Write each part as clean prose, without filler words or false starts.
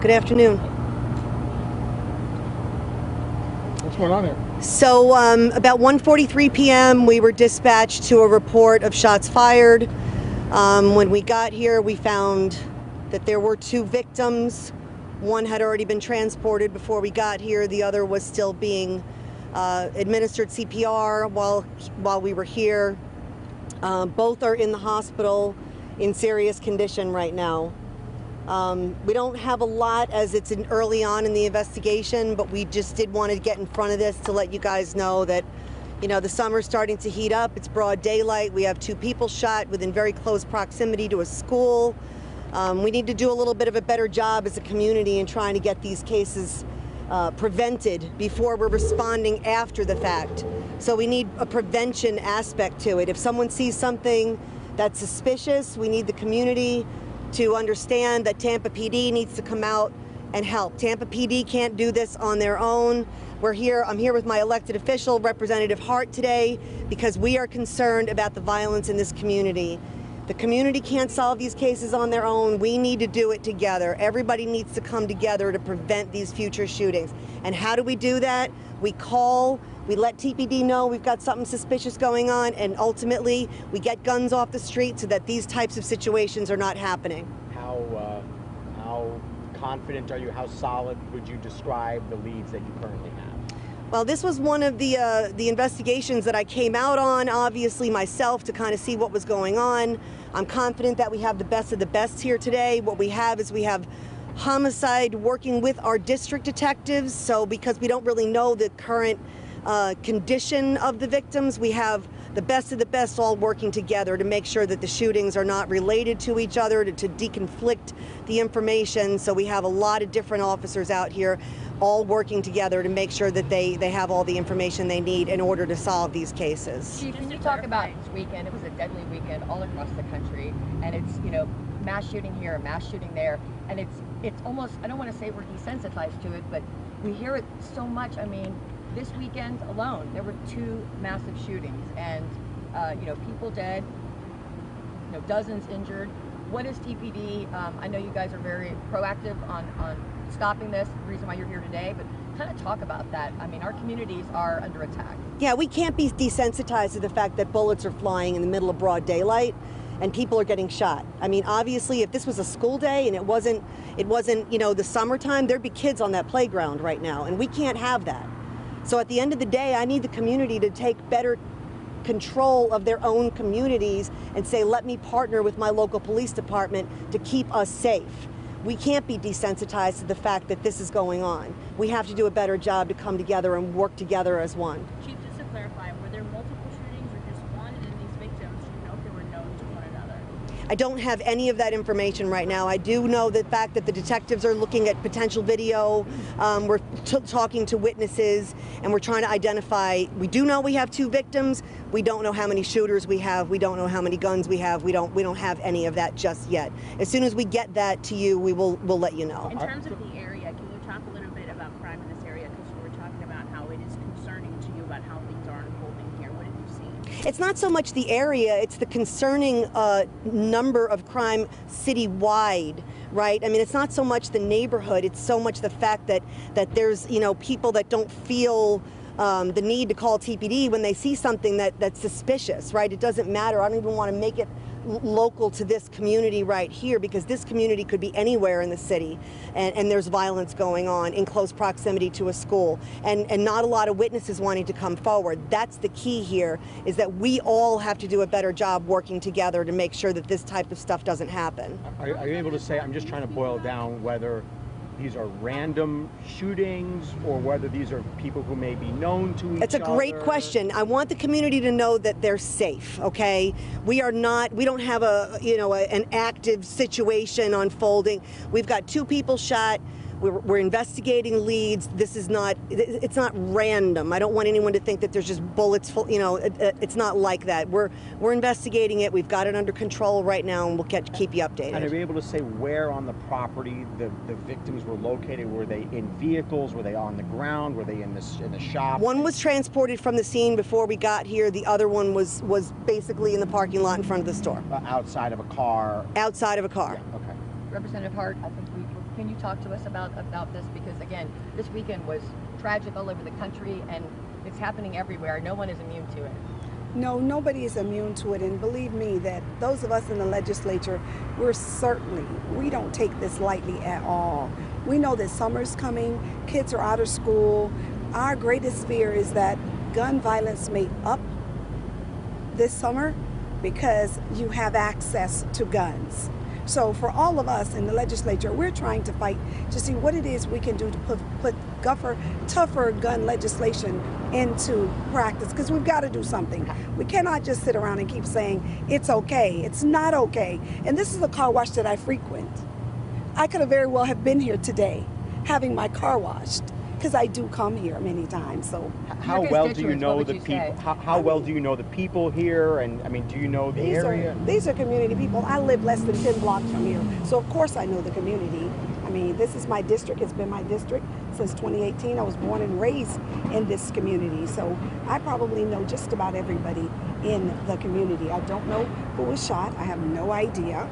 Good afternoon. What's going on here? So about 1:43 p.m. we were dispatched to a report of shots fired. When we got here, we found that there were 2 victims. One had already been transported before we got here. The other was still being administered CPR while we were here. Both are in the hospital in serious condition right now. We don't have a lot as it's early on in the investigation, but we just did want to get in front of this to let you guys know that, you know, the summer's starting to heat up. It's broad daylight. We have 2 people shot within very close proximity to a school. We need to do a little bit of a better job as a community in trying to get these cases prevented before we're responding after the fact. So we need a prevention aspect to it. If someone sees something that's suspicious, we need the community to understand that Tampa PD needs to come out and help. Tampa PD can't do this on their own. I'm here with my elected official, Representative Hart, today because we are concerned about the violence in this community. The community can't solve these cases on their own. We need to do it together. Everybody needs to come together to prevent these future shootings. And how do we do that? We call, we let TPD know we've got something suspicious going on, and ultimately we get guns off the street so that these types of situations are not happening. How confident are you? How solid would you describe the leads that you currently have? Well, this was one of the investigations that I came out on, obviously myself, to kind of see what was going on. I'm confident that we have the best of the best here today. What we have is we have homicide working with our district detectives. So because we don't really know the current condition of the victims, we have the best of the best all working together to make sure that the shootings are not related to each other, to deconflict the information. So we have a lot of different officers out here all working together to make sure that they have all the information they need in order to solve these cases. Chief, can you talk about this weekend? It was a deadly weekend all across the country, and it's, you know, mass shooting here, mass shooting there, and it's almost, I don't want to say we're desensitized to it, but we hear it so much. I mean, this weekend alone, there were 2 massive shootings, and you know, people dead, you know, dozens injured. What is TPD? I know you guys are very proactive on stopping this, the reason why you're here today, but kind of talk about that. I mean, our communities are under attack. Yeah, we can't be desensitized to the fact that bullets are flying in the middle of broad daylight and people are getting shot. I mean, obviously, if this was a school day and it wasn't, you know, the summertime, there'd be kids on that playground right now, and we can't have that. So at the end of the day, I need the community to take better control of their own communities and say, let me partner with my local police department to keep us safe. We can't be desensitized to the fact that this is going on. We have to do a better job to come together and work together as one. Chief, just to clarify, were there multiple shootings or just one, and these victims, do you know if they were known to one another? I don't have any of that information right now. I do know the fact that the detectives are looking at potential video. We're talking to witnesses, and we're trying to identify. We do know we have 2 victims. We don't know how many shooters we have. We don't know how many guns we have. We don't have any of that just yet. As soon as we get that to you, we'll let you know. In terms of the area, can you talk a little bit about crime in this area? Because you were talking about how it is concerning to you about how things are unfolding here. What have you seen? It's not so much the area, it's the concerning number of crime citywide, right? I mean, it's not so much the neighborhood, it's so much the fact that there's, you know, people that don't feel the need to call TPD when they see something that's suspicious, right? It doesn't matter. I don't even want to make it local to this community right here, because this community could be anywhere in the city, and there's violence going on in close proximity to a school, and not a lot of witnesses wanting to come forward. That's the key here, is that we all have to do a better job working together to make sure that this type of stuff doesn't happen. Are you able to say, I'm just trying to boil down whether these are random shootings or whether these are people who may be known to each other? It's a great question. I want the community to know that they're safe, okay? We don't have an active situation unfolding. We've got 2 people shot. We're investigating leads. It's not random. I don't want anyone to think that there's just bullets full, you know, it's not like that. We're investigating it. We've got it under control right now, and we'll keep you updated. And are you able to say where on the property the victims were located? Were they in vehicles? Were they on the ground? Were they in the shop? One was transported from the scene before we got here. The other one was basically in the parking lot in front of the store. Outside of a car? Outside of a car. Yeah, okay. Representative Hart, I think we Can you talk to us about this? Because again, this weekend was tragic all over the country, and it's happening everywhere. No one is immune to it. No, nobody is immune to it, and believe me that those of us in the legislature, we don't take this lightly at all. We know that summer's coming, kids are out of school. Our greatest fear is that gun violence may up this summer because you have access to guns. So for all of us in the legislature, we're trying to fight to see what it is we can do to put tougher gun legislation into practice, because we've got to do something. We cannot just sit around and keep saying it's okay. It's not okay. And this is a car wash that I frequent. I could have very well have been here today having my car washed, because I do come here many times. So how well do you know the people? How well do you know the people here? And I mean, do you know the area? These are community people. I live less than 10 blocks from here, so of course I know the community. I mean, this is my district. It's been my district since 2018. I was born and raised in this community, so I probably know just about everybody in the community. I don't know who was shot. I have no idea,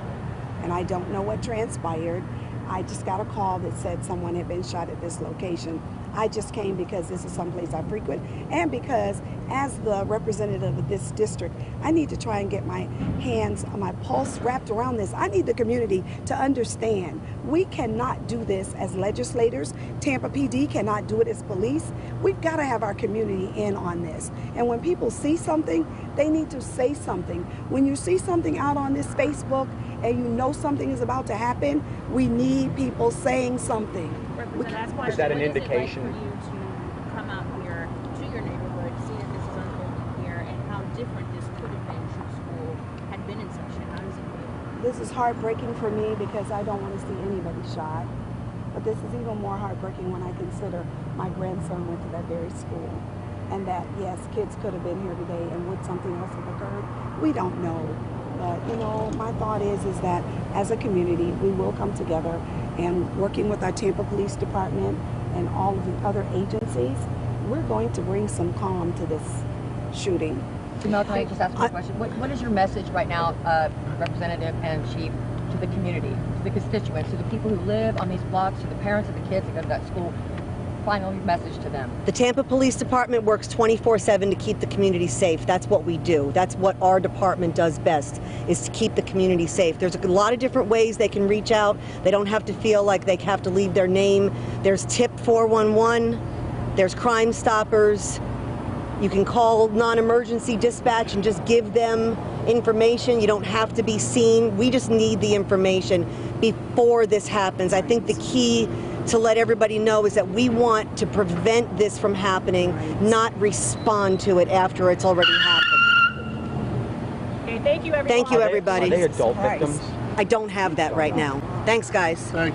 and I don't know what transpired. I just got a call that said someone had been shot at this location. I just came because this is someplace I frequent, and because as the representative of this district, I need to try and get my hands, my pulse wrapped around this. I need the community to understand we cannot do this as legislators. Tampa PD cannot do it as police. We've got to have our community in on this. And when people see something, they need to say something. When you see something out on this Facebook and you know something is about to happen, we need people saying something. Is that an indication? For you to come out here to your neighborhood, see that this is unfolding here, and how different this could have been should school had been in session? How does it feel? This is heartbreaking for me because I don't want to see anybody shot. But this is even more heartbreaking when I consider my grandson went to that very school. And that, yes, kids could have been here today, and would something else have occurred? We don't know. But, you know, my thought is that as a community, we will come together, and working with our Tampa Police Department and all of the other agencies, we're going to bring some calm to this shooting. Jamel, can I just ask you a question? What is your message right now, Representative and Chief, to the community, to the constituents, to the people who live on these blocks, to the parents of the kids that go to that school? Final message to them. The Tampa Police Department works 24/7 to keep the community safe. That's what we do. That's what our department does best, is to keep the community safe. There's a lot of different ways they can reach out. They don't have to feel like they have to leave their name. There's TIP 411. There's Crime Stoppers. You can call non-emergency dispatch and just give them information. You don't have to be seen. We just need the information before this happens. I think the key to let everybody know is that we want to prevent this from happening, not respond to it after it's already happened. Okay, thank you, everyone. Thank you, everybody. Are they adult victims? I don't have that right now. Thanks, guys. Thank